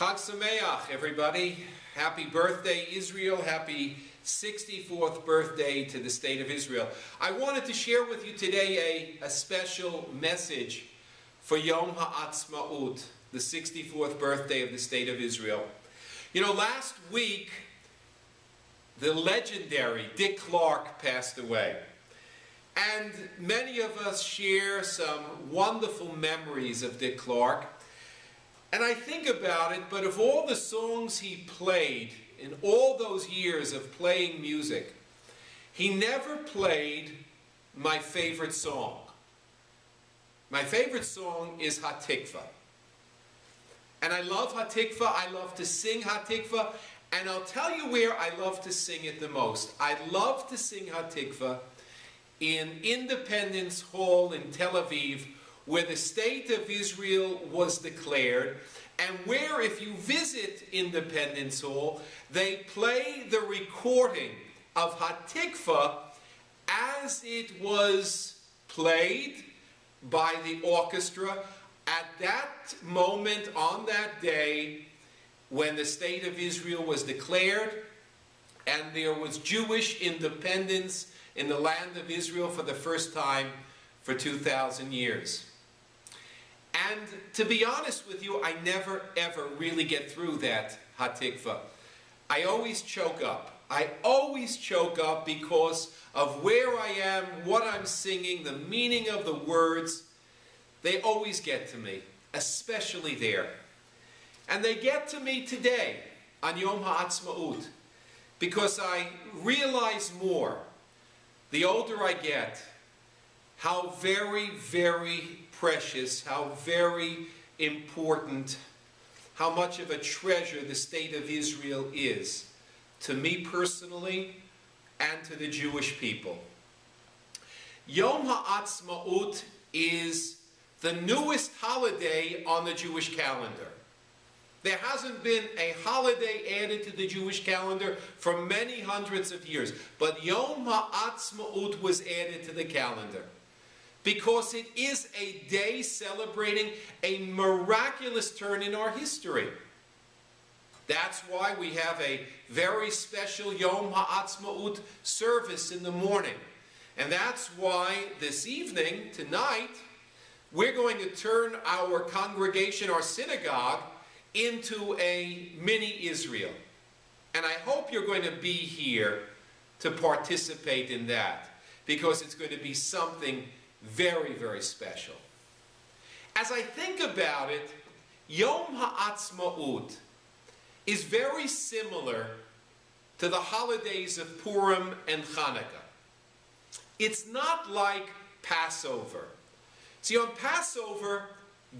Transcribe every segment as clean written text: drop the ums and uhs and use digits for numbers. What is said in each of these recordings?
Chag Sameach, everybody. Happy birthday, Israel. Happy 64th birthday to the State of Israel. I wanted to share with you today a special message for Yom Haatzmaut, the 64th birthday of the State of Israel. You know, last week, the legendary Dick Clark passed away. And many of us share some wonderful memories of Dick Clark. And I think about it, but of all the songs he played in all those years of playing music, he never played my favorite song. My favorite song is Hatikva. And I love Hatikva. I love to sing Hatikva. And I'll tell you where I love to sing it the most. I love to sing Hatikva in Independence Hall in Tel Aviv, where the State of Israel was declared, and where, if you visit Independence Hall, they play the recording of Hatikva as it was played by the orchestra at that moment on that day when the State of Israel was declared and there was Jewish independence in the land of Israel for the first time for 2,000 years. And to be honest with you, I never ever really get through that Hatikva. I always choke up. I always choke up because of where I am, what I'm singing, the meaning of the words. They always get to me, especially there. And they get to me today on Yom Haatzmaut because I realize more, the older I get, how very, very precious, how very important, how much of a treasure the State of Israel is to me personally and to the Jewish people. Yom Haatzmaut is the newest holiday on the Jewish calendar. There hasn't been a holiday added to the Jewish calendar for many hundreds of years, but Yom Haatzmaut was added to the calendar because it is a day celebrating a miraculous turn in our history. That's why we have a very special Yom Haatzmaut service in the morning. And that's why this evening, tonight, we're going to turn our congregation, our synagogue, into a mini Israel. And I hope you're going to be here to participate in that, because it's going to be something very, very special. As I think about it, Yom Haatzmaut is very similar to the holidays of Purim and Hanukkah. It's not like Passover. See, on Passover,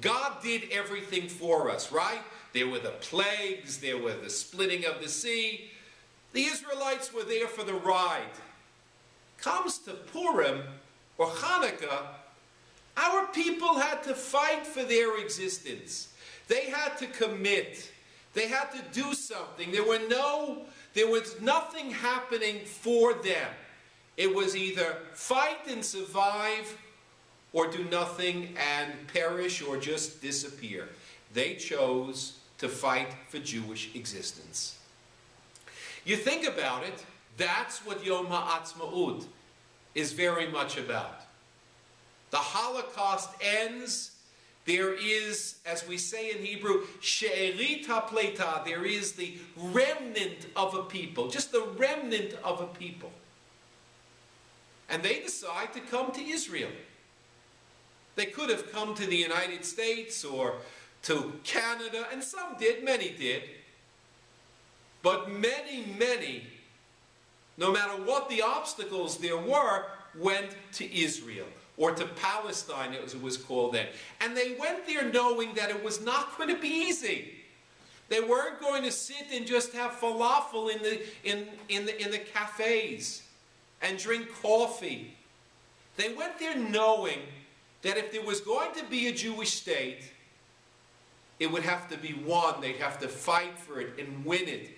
God did everything for us, right? There were the plagues, there were the splitting of the sea. The Israelites were there for the ride. Comes to Purim or Hanukkah, our people had to fight for their existence. They had to commit. They had to do something. There was nothing happening for them. It was either fight and survive or do nothing and perish or just disappear. They chose to fight for Jewish existence. You think about it, that's what Yom Haatzmaut is very much about. The Holocaust ends. There is, as we say in Hebrew, she'erit ha'pleita. There is the remnant of a people, just the remnant of a people. And they decide to come to Israel. They could have come to the United States or to Canada, and some did, many did. But many, many, no matter what the obstacles there were, went to Israel, or to Palestine as it was called then. And they went there knowing that it was not going to be easy. They weren't going to sit and just have falafel in the cafes and drink coffee. They went there knowing that if there was going to be a Jewish state, it would have to be won. They'd have to fight for it and win it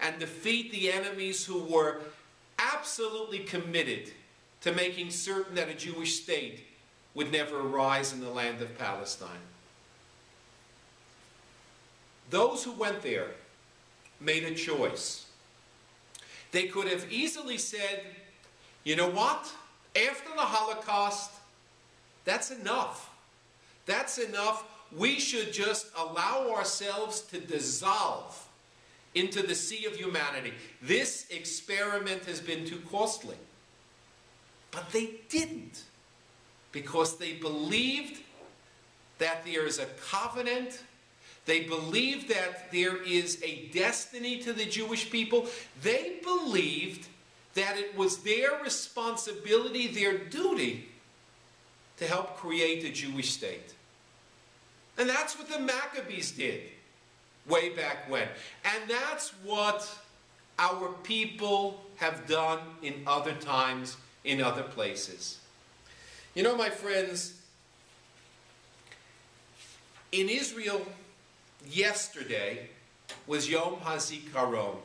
and defeat the enemies who were absolutely committed to making certain that a Jewish state would never arise in the land of Palestine. those who went there made a choice. They could have easily said, you know what? After the Holocaust, that's enough. That's enough. We should just allow ourselves to dissolve into the sea of humanity. This experiment has been too costly. But they didn't, because they believed that there is a covenant. They believed that there is a destiny to the Jewish people. They believed that it was their responsibility, their duty, to help create a Jewish state. And that's what the Maccabees did way back when. And that's what our people have done in other times, in other places. You know, my friends, in Israel, yesterday was Yom Haatzmaut,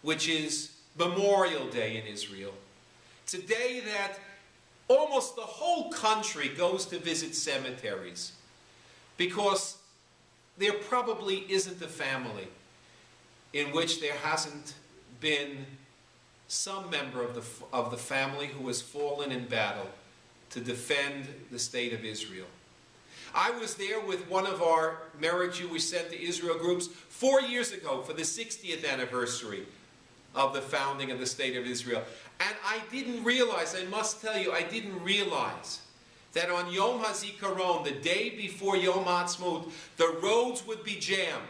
which is Memorial Day in Israel. It's a day that almost the whole country goes to visit cemeteries, because there probably isn't a family in which there hasn't been some member of the family who has fallen in battle to defend the state of Israel. I was there with one of our Merit Jewish Sent to Israel groups 4 years ago for the 60th anniversary of the founding of the state of Israel. And I didn't realize, I must tell you, I didn't realize that on Yom HaZikaron, the day before Yom Haatzmaut, the roads would be jammed.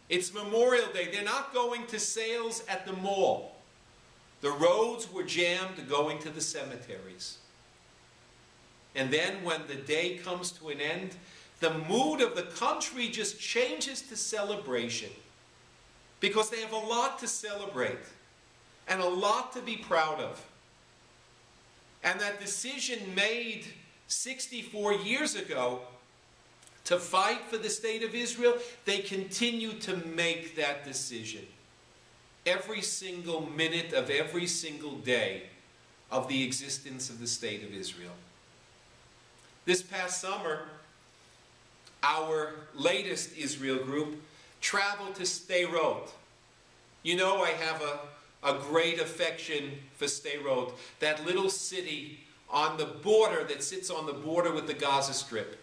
It's Memorial Day. They're not going to sales at the mall. The roads were jammed going to the cemeteries. And then when the day comes to an end, the mood of the country just changes to celebration, because they have a lot to celebrate and a lot to be proud of. And that decision made 64 years ago to fight for the state of Israel, they continue to make that decision every single minute of every single day of the existence of the state of Israel. This past summer, our latest Israel group traveled to Sderot. You know, I have a great affection for Sderot, that little city on the border that sits on the border with the Gaza Strip.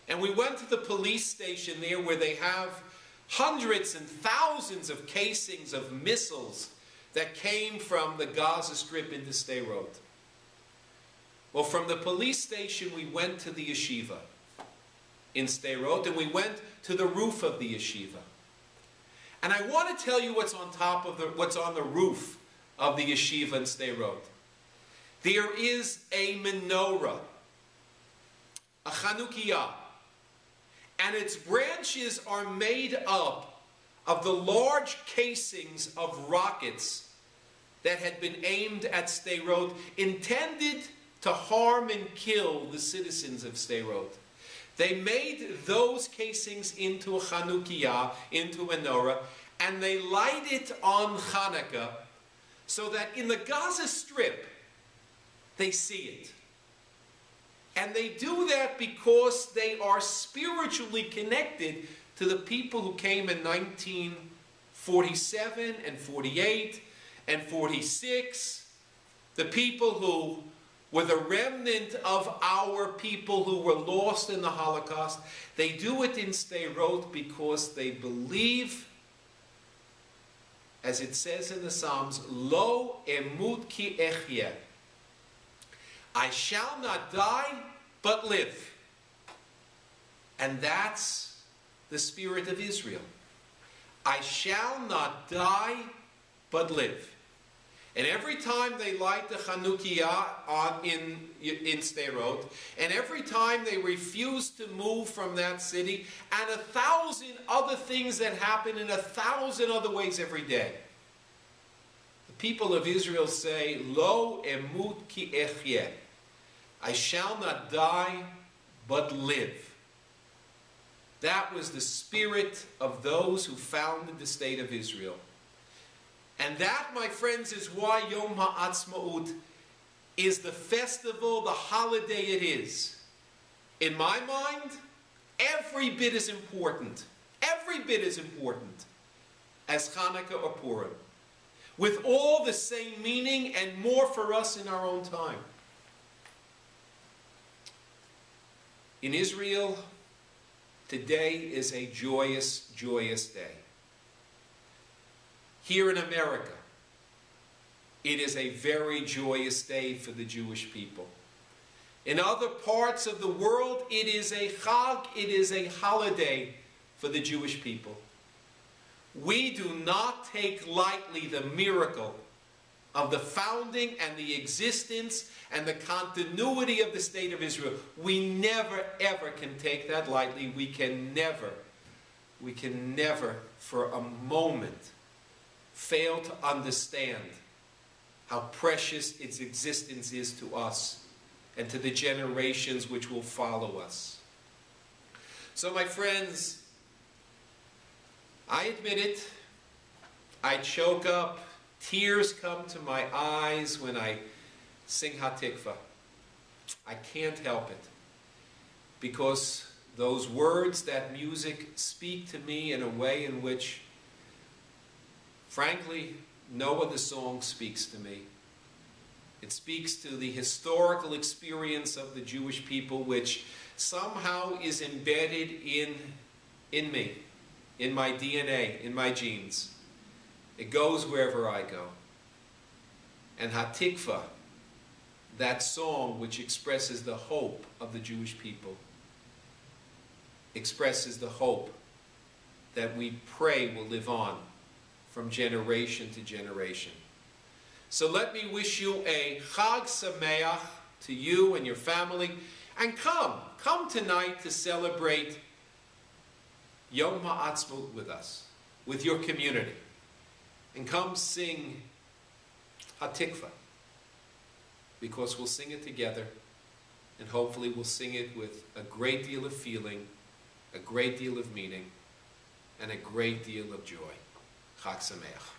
And we went to the police station there, where they have hundreds and thousands of casings of missiles that came from the Gaza Strip into Sderot. Well, from the police station, we went to the yeshiva in Sderot, and we went to the roof of the yeshiva. And I want to tell you what's on top of what's on the roof of the yeshiva in Sderot. There is a menorah, a Chanukiah, and its branches are made up of the large casings of rockets that had been aimed at Sderot, intended to harm and kill the citizens of Sderot. They made those casings into a Chanukiah, into a menorah, and they light it on Hanukkah, so that in the Gaza Strip, they see it. And they do that because they are spiritually connected to the people who came in 1947 and 48 and 46, the people who were the remnant of our people who were lost in the Holocaust. They do it in Sderot because they believe, as it says in the Psalms, Lo emut ki echye. I shall not die, but live. And that's the spirit of Israel. I shall not die, but live. And every time they light the Chanukiah in Sderot, and every time they refuse to move from that city, and 1,000 other things that happen in 1,000 other ways every day, the people of Israel say, Lo emut ki echye. I shall not die, but live. That was the spirit of those who founded the state of Israel. And that, my friends, is why Yom Haatzmaut is the festival, the holiday it is. In my mind, every bit as important. Every every bit as important as Hanukkah or Purim, with all the same meaning and more for us in our own time. In Israel, today is a joyous, joyous day. Here in America, it is a very joyous day for the Jewish people. In other parts of the world, it is a Chag, it is a holiday for the Jewish people. We do not take lightly the miracle of the founding and the existence and the continuity of the state of Israel. We never, ever can take that lightly. We can never for a moment fail to understand how precious its existence is to us and to the generations which will follow us. So my friends, I admit it, I choke up, tears come to my eyes when I sing Hatikva. I can't help it, because those words, that music, speak to me in a way in which, frankly, no other song speaks to me. It speaks to the historical experience of the Jewish people, which somehow is embedded in me, in my DNA, in my genes. It goes wherever I go. And Hatikva, that song which expresses the hope of the Jewish people, expresses the hope that we pray will live on from generation to generation. So let me wish you a Chag Sameach to you and your family, and come tonight to celebrate Yom Haatzmaut with us, with your community, and come sing Hatikva, because we'll sing it together, and hopefully we'll sing it with a great deal of feeling, a great deal of meaning, and a great deal of joy. Chag Sameach.